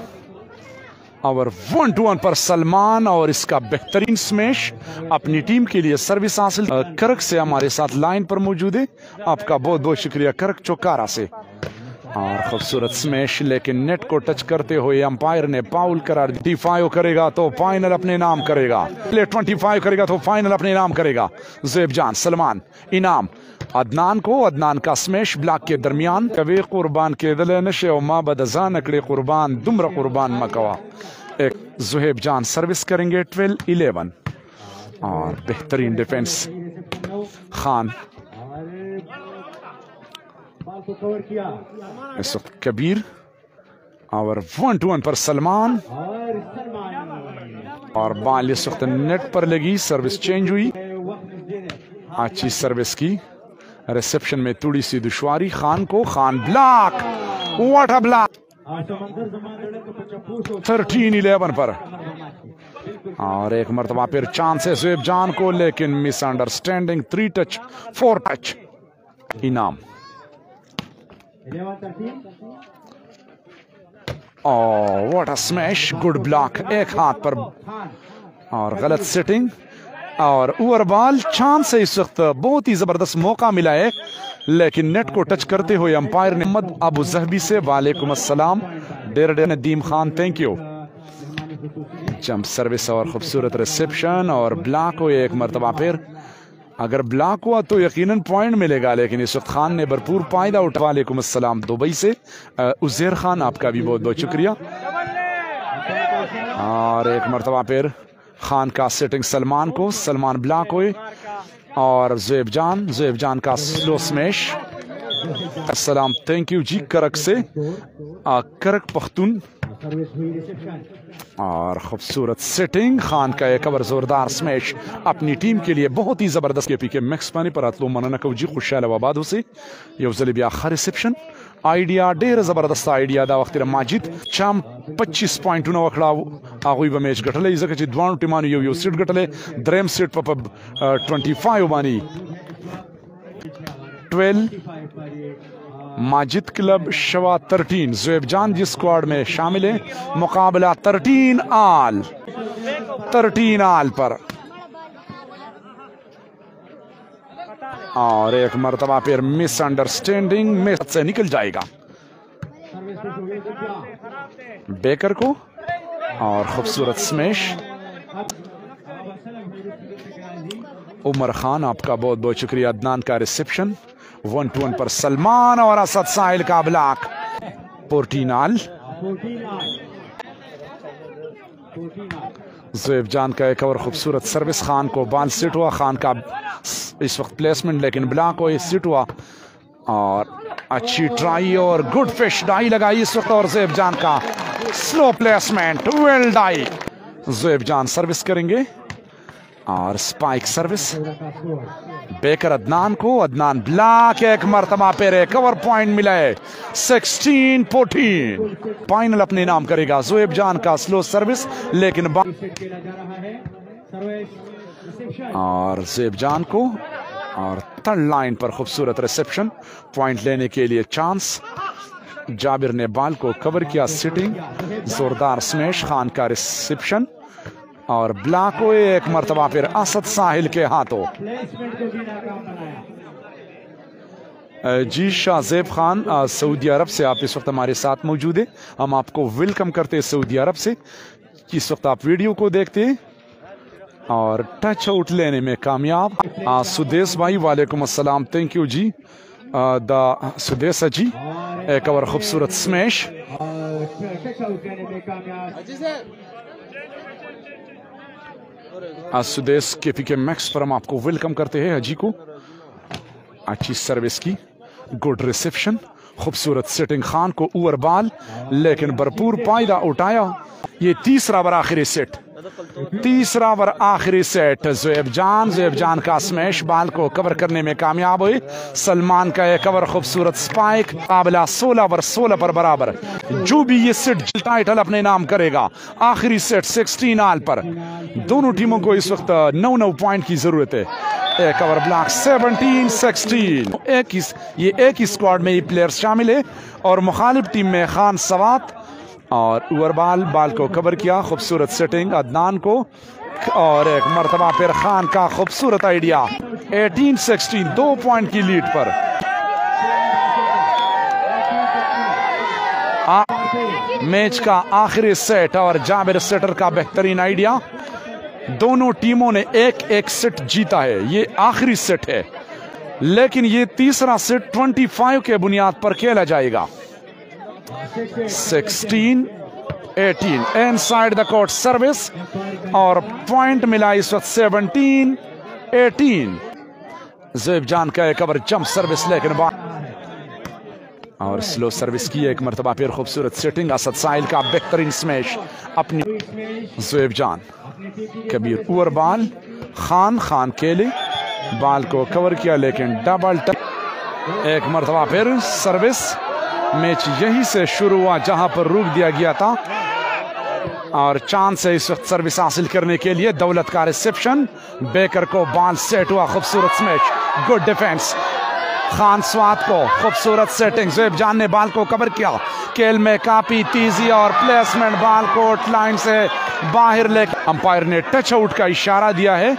S1: और 1-1 पर सलमान और इसका बेहतरीन स्मैश अपनी टीम के लिए सर्विस हासिल। कर्क से हमारे साथ लाइन पर मौजूद है, आपका बहुत बहुत शुक्रिया कर्क चौकारा से। और खूबसूरत स्मैश लेकिन नेट को टच करते हुए अंपायर ने फाउल करार दिया। 25 करेगा तो फाइनल अपने नाम करेगा, 25 करेगा तो फाइनल अपने नाम करेगा। ज़ुएब जान सलमान इनाम अदनान को, अदनान का स्मैश ब्लॉक के दरमियान। कभी कुर्बान के दल नशे और माँ बदजान अकड़े कुर्बान दुमरा कुर्बान मकवा। एक ज़ुएब जान सर्विस करेंगे 12-11 और बेहतरीन डिफेंस खान। इस वक्त कबीर और 1-1 पर सलमान और बाल इस वक्त नेट पर लगी। सर्विस चेंज हुई, अच्छी सर्विस की, रिसेप्शन में थोड़ी सी दुश्वारी खान को। Khan block, what a block. 13-11 पर और एक मरतबा फिर चांस है ज़ुएब जान को लेकिन मिसअंडरस्टैंडिंग। 3 टच 4 टच इनाम। What a smash, good block एक हाथ पर और गलत सेटिंग और ओवर बॉल। चांस है इस वक्त, बहुत ही जबरदस्त मौका मिला है लेकिन नेट को टच करते हुए अंपायर ने मोहम्मद अबू जहबी से वालेकुम अस्सलाम der Nadeem Khan thank you. Jump service और खूबसूरत रिसेप्शन और ब्लॉक हो एक मरतबा फिर। अगर ब्लॉक हुआ तो यकीनन पॉइंट मिलेगा लेकिन इस वक्त खान ने भरपूर फायदा उठा। वालेकुम अस्सलाम दुबई से उज़ैर खान, आपका भी बहुत बहुत शुक्रिया। और एक मरतबा फिर खान का सेटिंग सलमान को, सलमान ब्लॉक हुए और ज़ुएब जान का स्लो स्मैश। अस्सलाम थैंक यू जी करक से करक पख्तून और खूबसूरत सेटिंग खान का एक और जोरदार स्मैश अपनी टीम के लिए बहुत ही जबरदस्त। के पीके मैक्स पानी पर अतलो मनना को जी खुशाल आबाद से यौजल भी आखिर रिसेप्शन आइडिया डेर जबरदस्त आइडिया दा वक्त माजिद शाम 25 पॉइंट वखड़ा आगुई मैच गटले जगह ची द्वान टीमान यो सीट गटले द्रेम सीट पप 25 बानी 12 माजिद क्लब शवा 13 ज़ुएब जान जिस स्क्वाड में शामिल है। मुकाबला 13 आल पर और एक मरतबा फिर मिसअंडरस्टैंडिंग में से निकल जाएगा बेकर को और खूबसूरत स्मैश। उमर खान आपका बहुत बहुत शुक्रिया। अदनान का रिसेप्शन 1-1 पर सलमान और असद साहिल का ब्लॉक। 14 आल ज़ुएब जान का एक और खूबसूरत सर्विस। खान को बाल सिट हुआ, खान का इस वक्त प्लेसमेंट लेकिन ब्लॉक हो सिट हुआ और अच्छी ट्राई और गुड फिश डाई लगाई इस वक्त और ज़ुएब जान का slow placement well die. Zuaib जान सर्विस करेंगे और स्पाइक सर्विस बेकर अदनान को, अदनान ब्लॉक एक मरतबा पे कवर पॉइंट मिला है 16-14 फाइनल अपने नाम करेगा। ज़ुएब जान का स्लो सर्विस लेकिन और ज़ुएब जान को और थर्ड लाइन पर खूबसूरत रिसेप्शन पॉइंट लेने के लिए चांस। जाबिर ने बाल को कवर किया, सिटिंग जोरदार स्मैश। खान का रिसेप्शन और ब्लॉक हुए एक मरतबा फिर असद साहिल के हाथों। जी शाहजेब खान सऊदी अरब से आप इस वक्त हमारे साथ मौजूद है, हम आपको वेलकम करते हैं सऊदी अरब से। इस वक्त आप वीडियो को देखते हैं और टच आउट लेने में कामयाब। सुदेश भाई वालेकुम अस्सलाम थैंक यू जी। द सुदेश जी एक और खूबसूरत स्मैश। सुदेश के पी के मैक्स पर हम आपको वेलकम करते हैं। हजी को अच्छी सर्विस की, गुड रिसेप्शन, खूबसूरत सेटिंग। खान को ओवर बॉल लेकिन भरपूर फायदा उठाया। ये तीसरा ओवर आखिरी सेट, तीसरा ओवर आखिरी सेट। ज़ुएब जान का स्मैश बॉल को कवर करने में कामयाब हुए। सलमान का एक ओवर खूबसूरत स्पाइक। मुकाबला 16 ओवर 16 पर बराबर। जो भी ये सेट टाइटल अपने नाम करेगा। आखिरी सेट 16 आल पर। दोनों टीमों को इस वक्त 9-9 पॉइंट की जरूरत है। एक ओवर ब्लॉक 17-16। एक ही स्क्वाड में ये प्लेयर्स शामिल है और मुखालिफ टीम में खान सवात और ओवर बाल को कवर किया, खूबसूरत सेटिंग अदनान को और एक मरतबा फिर खान का खूबसूरत आइडिया। 18-16 2 पॉइंट की लीड पर। मैच का आखिरी सेट और जाबिर सेटर का बेहतरीन आइडिया। दोनों टीमों ने एक सेट जीता है, ये आखिरी सेट है, लेकिन ये तीसरा सेट 25 के बुनियाद पर खेला जाएगा। 16-18 इनसाइड द कोर्ट सर्विस और पॉइंट मिला इस वक्त 17-18। ज़ुएब जान का एक ओवर जंप सर्विस लेकिन और स्लो सर्विस की एक मरतबा फिर खूबसूरत सेटिंग। असद साहिल का बेहतरीन स्मैश अपनी। ज़ुएब जान कबीर ओवर बाल, खान केले बाल को कवर किया लेकिन डबल टच। एक मरतबा फिर सर्विस। मैच यहीं से शुरू हुआ जहां पर रोक दिया गया था और चांस है इस वक्त सर्विस हासिल करने के लिए। दौलत का रिसेप्शन, बेकर को बॉल सेट हुआ, खूबसूरत smash, good defence. Khan Swat को खूबसूरत सेटिंग, ज़ुएब जान ने बाल को कवर किया, खेल में काफी तेजी और प्लेसमेंट, बाल कोर्ट लाइन से बाहर लेकर अंपायर ने टच आउट का इशारा दिया है।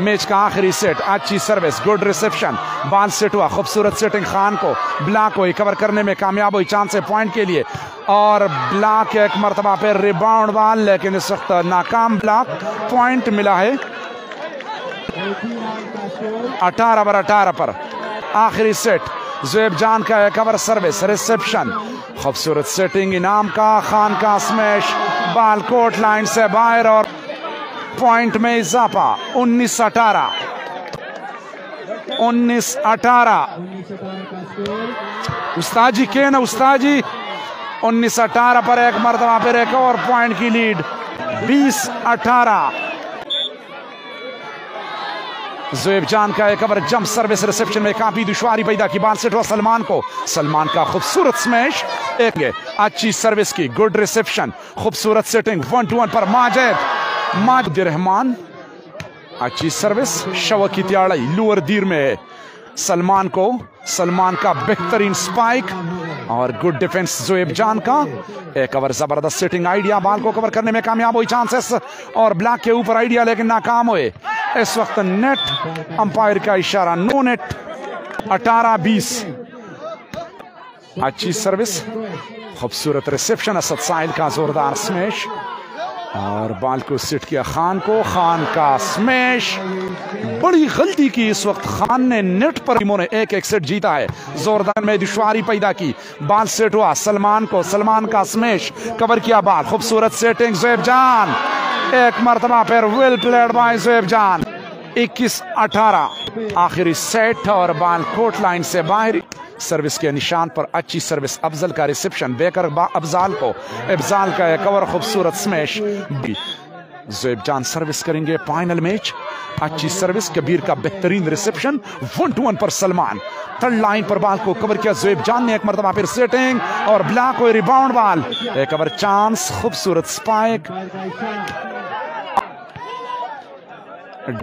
S1: मैच का आखिरी सेट, अच्छी सर्विस, गुड रिसेप्शन, बाल सेट हुआ, खूबसूरत सेटिंग। खान को ब्लॉक हुई, कवर करने में कामयाब हुई, चांस है पॉइंट के लिए और ब्लॉक एक मरतबा पे रिबाउंड बाल लेकिन इस वक्त नाकाम ब्लॉक। पॉइंट मिला है 18 पर। आखिरी सेट, ज़ुएब जान का एक ओवर सर्विस, रिसेप्शन, खूबसूरत सेटिंग इनाम का, खान का स्मैश, बाल कोर्ट लाइन से बाहर और पॉइंट में इजाफा। 19-18 उस्ताजी के ना उस्ताजी। 19-18 पर एक मरतबा फिर एक और पॉइंट की लीड। 20-18। ज़ुएब जान का एक ओवर जंप सर्विस, रिसेप्शन में काफी दुश्वारी पैदा की, बाल सेट हुआ सलमान का खूबसूरत स्मैश, एक अच्छी सर्विस की, गुड रिसेप्शन, खूबसूरत सेटिंग। 1-1 पर माजिद रहमान, अच्छी सर्विस, शवक की त्याड़ाई लोअर दीर में है। सलमान का बेहतरीन स्पाइक और गुड डिफेंस ज़ुएब जान का। एक ओवर जबरदस्त सेटिंग आइडिया, बाल को कवर करने में कामयाब हुई, चांसेस और ब्लॉक के ऊपर आइडिया लेकिन नाकाम हुए। इस वक्त नेट, अंपायर का इशारा, नो नेट। 18-20। अच्छी सर्विस, खूबसूरत रिसेप्शन, असद साहिल का जोरदार स्मैश और बाल को सेट किया खान खान का स्मैश। बड़ी गलती की इस वक्त खान ने, नेट पर टीमों ने एक सेट जीता है, जोरदार में दुश्वारी पैदा की, बाल सेट हुआ सलमान का स्मैश, कवर किया बाल, खूबसूरत सेटिंग। ज़ुएब जान एक मरतबा फिर वेल प्लेड बाय ज़ुएब जान। 21-18 आखिरी सेट और बाल कोर्ट लाइन से बाहर। सर्विस के निशान पर अच्छी सर्विस, अफजल का रिसेप्शन, बेकर अफजाल का एक ओवर, खूबसूरत स्मैश। ज़ुएब जान सर्विस करेंगे फाइनल मैच। अच्छी सर्विस, कबीर का बेहतरीन रिसेप्शन, 1-1 पर सलमान, थर्ड लाइन पर बाल को कवर किया ज़ुएब जान ने, एक मरतबा फिर सेटिंग और ब्लॉक हुई, रिबाउंड बाल, एक ओवर चांस, खूबसूरत स्पाइक,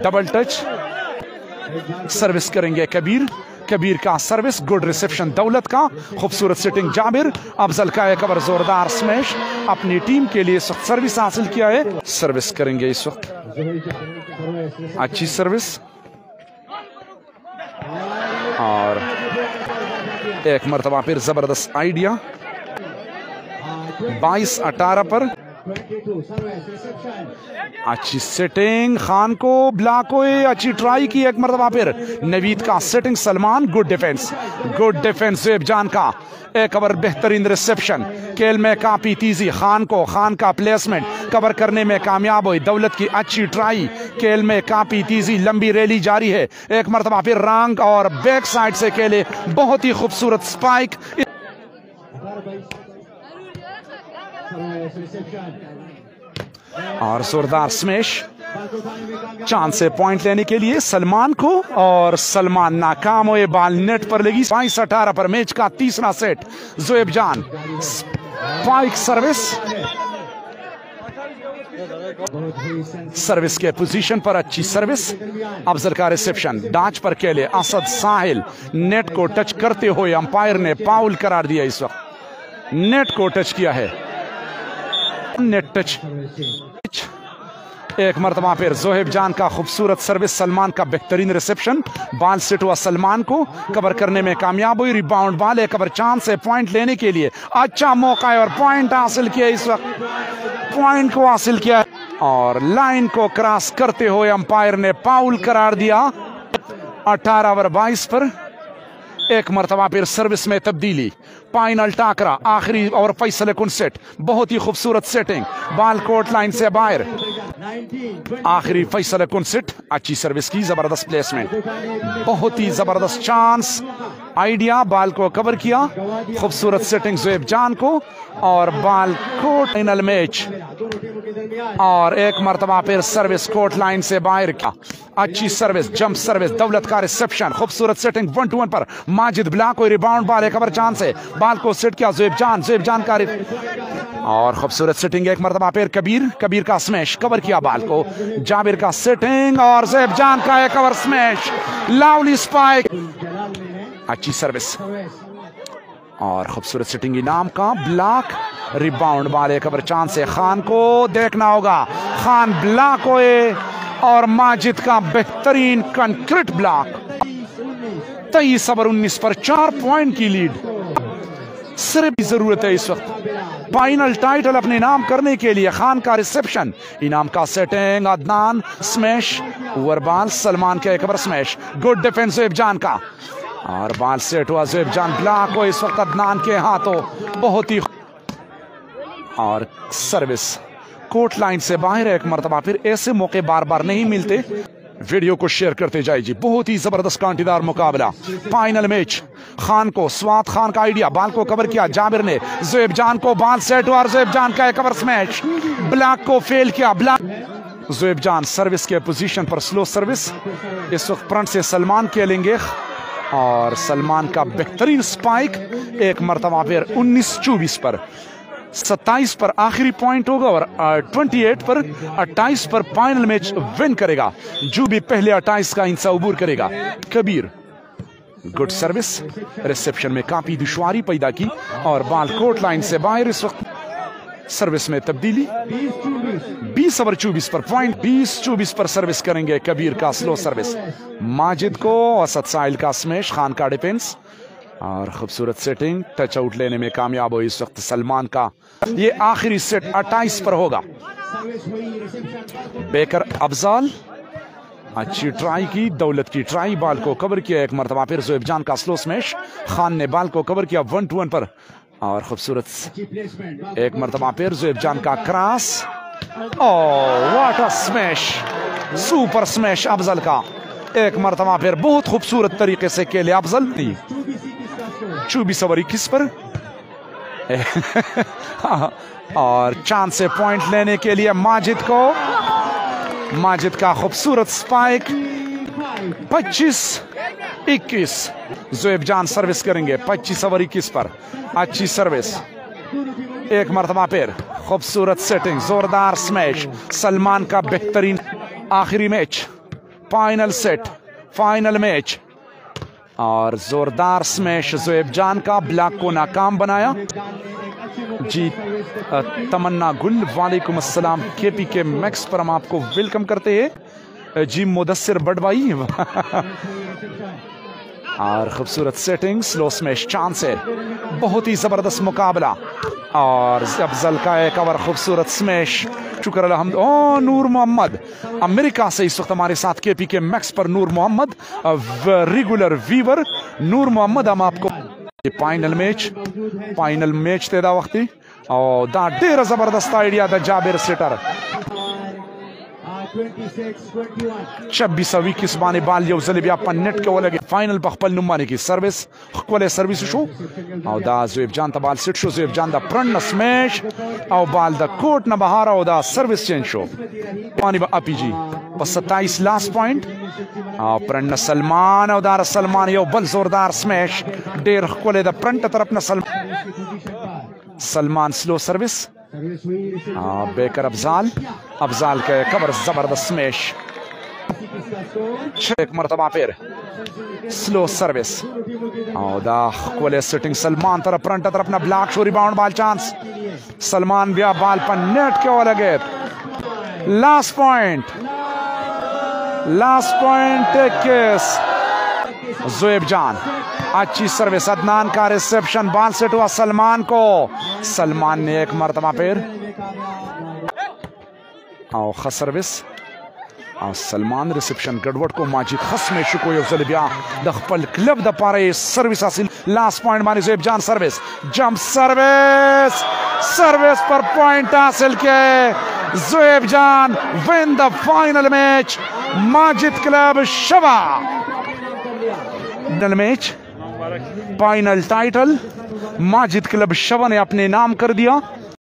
S1: डबल टच। सर्विस करेंगे कबीर का सर्विस, गुड रिसेप्शन दौलत का, खूबसूरत सेटिंग जाबिर, अफजल का एक ओवर जोरदार स्मैश, अपनी टीम के लिए इस वक्त सर्विस हासिल किया है। सर्विस करेंगे इस वक्त, अच्छी सर्विस और एक मरतबा फिर जबरदस्त आइडिया। 22-18 पर अच्छी सेटिंग, खान को ब्लॉक हुए, अच्छी ट्राई की, एक मरतबा फिर नवीद का setting, Salman, good defence Zuaib जान का एक ओवर बेहतरीन रिसेप्शन, खेल में काफी तेजी, खान का प्लेसमेंट, कवर करने में कामयाब हुई, दौलत की अच्छी ट्राई, खेल में काफी तेजी, लंबी रैली जारी है, एक मरतबा फिर रंग और बैक साइड से खेले, बहुत ही खूबसूरत स्पाइक और जोरदार स्मैश। चांस है पॉइंट लेने के लिए सलमान को और सलमान नाकाम हुए, बाल नेट पर लगी। 22-18 पर मैच का तीसरा सेट, ज़ुएब जान स्पाइक सर्विस सर्विस के पोजीशन पर अच्छी सर्विस, अफजल का रिसेप्शन, डाच पर केले, असद साहिल नेट को टच करते हुए अंपायर ने फाउल करार दिया। इस वक्त नेट को टच किया है, नेट टच। एक मरतबा फिर जोहेब जान का खूबसूरत सर्विस, सलमान का बेहतरीन रिसेप्शन, बाल सेट हुआ, सलमान को कवर करने में कामयाब हुई, रिबाउंड बाल एक कवर, चांस है पॉइंट लेने के लिए, अच्छा मौका है और पॉइंट हासिल किया। इस वक्त पॉइंट को हासिल किया और लाइन को क्रॉस करते हुए अंपायर ने फाउल करार दिया। 18 ओवर 22 पर एक मरतबा फिर सर्विस में तब्दीली, फाइनल टाकरा, आखिरी ओवर फैसले कुन सेट, बहुत ही खूबसूरत सेटिंग, बाल कोर्ट लाइन से बाहर, आखिरी फैसले कुन सेट, अच्छी सर्विस की, जबरदस्त प्लेसमेंट, बहुत ही जबरदस्त चांस, आइडिया, बाल को कवर किया, खूबसूरत सेटिंग जोहेब जान को और बाल कोर्ट, फाइनल मैच और एक मरतबा फिर सर्विस कोर्ट लाइन से बाहर किया, अच्छी सर्विस, जंप सर्विस, दौलत का रिसेप्शन, खूबसूरत सेटिंग 1-2-1 पर, माजिद ब्लॉक को रिबाउंड बाल एक कवर, चांस है, बाल को सेट किया जोहेब जान का और खूबसूरत सेटिंग, एक मरतबा फिर कबीर का स्मैश, कवर किया बाल को, जाबिर का सेटिंग और जोहेब जान का एक कवर स्मैश, लावली स्पाइक, अच्छी सर्विस और खूबसूरत सेटिंग, इनाम का ब्लॉक, रिबाउंड बाल एक कवर, चांस है, खान को देखना होगा, खान ब्लॉक होए और माजिद का बेहतरीन कंक्रीट ब्लॉक। 23 ओवर 19 पर 4 पॉइंट की लीड, सिर्फ जरूरत है इस वक्त फाइनल टाइटल अपने नाम करने के लिए। खान का रिसेप्शन, इनाम का सेटिंग, अदनान स्मैश, ओवर बाल, सलमान के एक over smash, good defence Zoheb जान का और बाल सेट हुआ, जोहेब जान ब्लॉक हो इस वक्त अदनान के हाथों, बहुत ही और सर्विस कोर्ट लाइन से बाहर। एक मरतबा फिर ऐसे मौके बार बार नहीं मिलते, वीडियो को शेयर करते जाइए जी, बहुत ही जबरदस्त कांटेदार मुकाबला, फाइनल मैच। खान को, स्वात खान का आइडिया, बाल को कवर किया, जाबिर ने जोहेब जान को, बाल सेट हुआ और जोहेब जान का एक कवर स्मैश, ब्लॉक को फेल किया, ब्लॉक, जोहेब जान सर्विस के पोजीशन पर, स्लो सर्विस, इस वक्त फ्रंट से सलमान खेलेंगे और सलमान का बेहतरीन स्पाइक, एक मरतबा फिर 19-24 पर, 27 पर आखिरी पॉइंट होगा और 28 पर 28 पर फाइनल मैच विन करेगा जो भी पहले 28 का इंसा उबूर करेगा। कबीर, गुड सर्विस, रिसेप्शन में काफी दुश्वारी पैदा की और बाल कोर्ट लाइन से बाहर। इस वक्त सर्विस में तब्दीली, 20 ओवर 24 पर पॉइंट, 20-24 पर सर्विस करेंगे कबीर का स्लो सर्विस, माजिद को, असद साहिल का स्मैश, खान का डिफेंस और खूबसूरत सेटिंग, टच आउट लेने में कामयाब हो इस वक्त सलमान का। ये आखिरी सेट 28 पर होगा। बेकर अफजाल, अच्छी ट्राई की, दौलत की ट्राई, बाल को कवर किया, एक मरतबा फिर जोहेब जान का स्लो स्मैश, खान ने बाल को कवर किया 1-2-1 पर और खूबसूरत एक मरतबा फिर जोहेब जान का cross, what a smash, super smash Afzal का, एक मरतबा फिर बहुत खूबसूरत तरीके से खेले अफजल। 24 ओवर 21 पर और चांस से पॉइंट लेने के लिए माजिद को, माजिद का खूबसूरत स्पाइक, 25-21, जोहेब जान सर्विस करेंगे 25 ओवर 21 पर, अच्छी सर्विस, एक मरतबा फिर खूबसूरत सेटिंग, जोरदार स्मैश, सलमान का बेहतरीन आखिरी match, final set, final match और जोरदार स्मैश, जोहेब जान का ब्लॉक को नाकाम बनाया जी। तमन्ना गुल, वालेकुम अस्सलाम, KPK मैक्स पर हम आपको वेलकम करते हैं जी। मुदस्सिर बड़वाई और खूबसूरत सेटिंग, स्लो स्मैश, चांस है, बहुत ही जबरदस्त मुकाबला और अफजल का एक और खूबसूरत स्मैश, शुक्र अलहम्द। ओ नूर मोहम्मद अमेरिका से इस वक्त हमारे साथ KPK मैक्स पर, नूर मोहम्मद रेगुलर व्यूवर, नूर मोहम्मद हम आपको फाइनल मैच तेदा वक्ती और दा ढेर जबरदस्त आइडिया द जाबिर सेटर 26-21 बाने बाल यो जलेबी अपन नेट के लगे फाइनल बखपल नुमाने की सर्विस खले सर्विस शो और दा जोहेब जान ता बाल सेट शो, जोहेब जान दा प्रण स्मैश और बाल दा कोर्ट न बहारा और दा सर्विस चेंज शो पानी अपीजी बस 27 लास्ट पॉइंट और प्रण सलमान और दार सलमान यो बल जोरदार स्मैश डेर खले दा प्रण तरफ न Salman slow service baker Afzal, Afzal के कवर जबरदस्त स्मैश, एक मरतबा फिर स्लो सर्विस और सिटिंग सलमान तरफ फ्रंट तरफ ना ब्लॉक शो रिबाउंड बाल चांस सलमान बिया बाल पर नेट के वो लगे लास्ट पॉइंट केस ज़ोएब जान अच्छी सर्विस अदनान का रिसेप्शन बाल सेट हुआ सलमान को सलमान ने एक मरतबा फिर और खस सर्विस सलमान रिसेप्शन गड़बड़ को माजी खस में शुको अफजल बिया दखपल क्लब द पारे सर्विस हासिल लास्ट पॉइंट मानी Zoheb Jan service jump service पर पॉइंट हासिल किए Zoheb Jan win the final match Majid club Shawa match final title Majid club Shawa ने अपने नाम कर दिया।